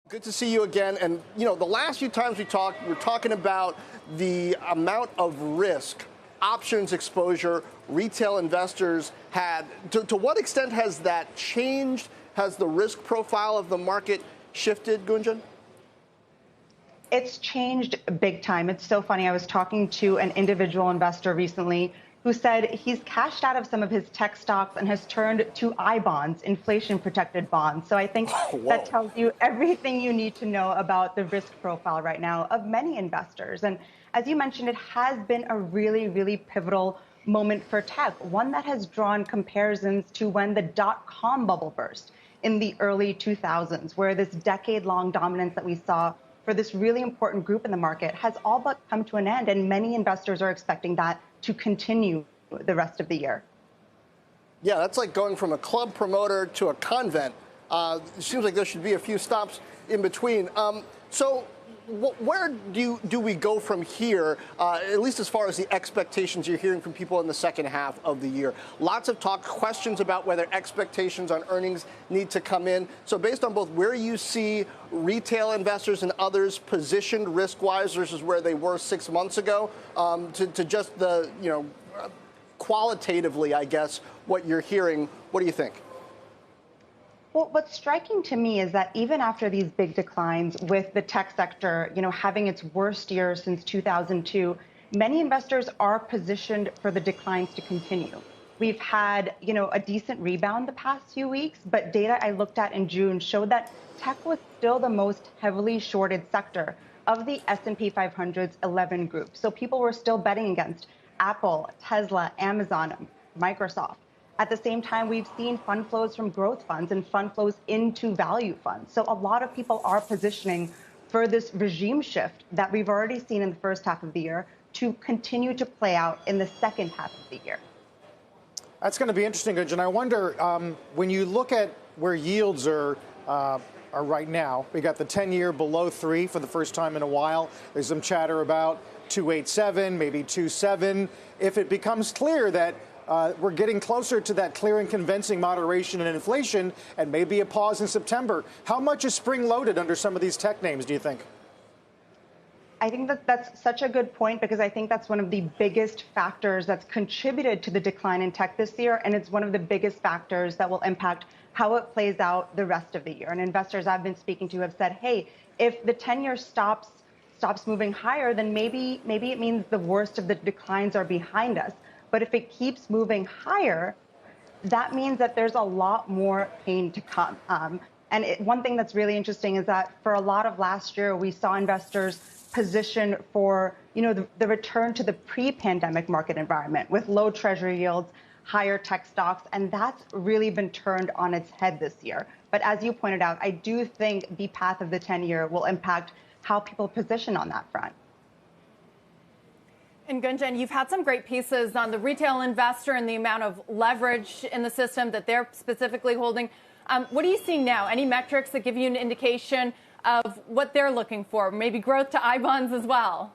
Good to see you again. And, the last few times we talked, we're talking about the amount of risk, options exposure retail investors had. To what extent has that changed? Has the risk profile of the market shifted, Gunjan? It's changed big time. It's so funny. I was talking to an individual investor recently who said he's cashed out of some of his tech stocks and has turned to I bonds, inflation protected bonds. So I think that tells you everything you need to know about the risk profile right now of many investors. And as you mentioned, it has been a really, really pivotal moment for tech, one that has drawn comparisons to when the dot-com bubble burst in the early 2000s, where this decade-long dominance that we saw for this really important group in the market has all but come to an end, and many investors are expecting that to continue the rest of the year. Yeah, that's like going from a club promoter to a convent. It seems like there should be a few stops in between. So where do we go from here, at least as far as the expectations you're hearing from people in the second half of the year? Lots of talk, questions about whether expectations on earnings need to come in. So based on both where you see retail investors and others positioned risk-wise versus where they were 6 months ago, to just the, qualitatively, I guess, what you're hearing, what do you think? Well, what's striking to me is that even after these big declines with the tech sector, having its worst year since 2002, many investors are positioned for the declines to continue. We've had, a decent rebound the past few weeks, but data I looked at in June showed that tech was still the most heavily shorted sector of the S&P 500's 11 groups. So people were still betting against Apple, Tesla, Amazon, Microsoft. At the same time, we've seen fund flows from growth funds and fund flows into value funds. So a lot of people are positioning for this regime shift that we've already seen in the first half of the year to continue to play out in the second half of the year. That's going to be interesting, Gunjan. I wonder, when you look at where yields are right now, we got the 10-year below 3 for the first time in a while. There's some chatter about 2.87, maybe 2.7. If it becomes clear that we're getting closer to that clear and convincing moderation in inflation and maybe a pause in September, how much is spring-loaded under some of these tech names, do you think? I think that's such a good point, because I think that's one of the biggest factors that's contributed to the decline in tech this year, and it's one of the biggest factors that will impact how it plays out the rest of the year. And investors I've been speaking to have said, hey, if the 10-year stops moving higher, then maybe it means the worst of the declines are behind us. But if it keeps moving higher, that means that there's a lot more pain to come. One thing that's really interesting is that for a lot of last year, we saw investors position for, the return to the pre-pandemic market environment with low treasury yields, higher tech stocks, and that's really been turned on its head this year. But as you pointed out, I do think the path of the 10-year will impact how people position on that front. And Gunjan, you've had some great pieces on the retail investor and the amount of leverage in the system that they're specifically holding. What are you seeing now? Any metrics that give you an indication of what they're looking for? Maybe growth to I bonds as well?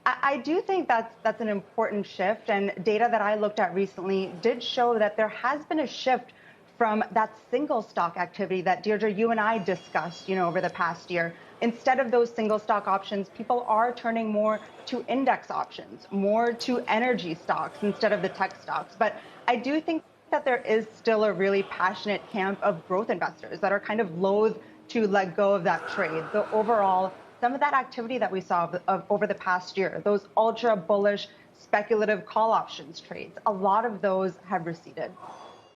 I do think that's an important shift. And data that I looked at recently did show that there has been a shift from that single stock activity that, Deirdre, you and I discussed, over the past year. Instead of those single stock options, people are turning more to index options, more to energy stocks instead of the tech stocks. But I do think that there is still a really passionate camp of growth investors that are kind of loath to let go of that trade. So overall, some of that activity that we saw over the past year, those ultra bullish speculative call options trades, a lot of those have receded.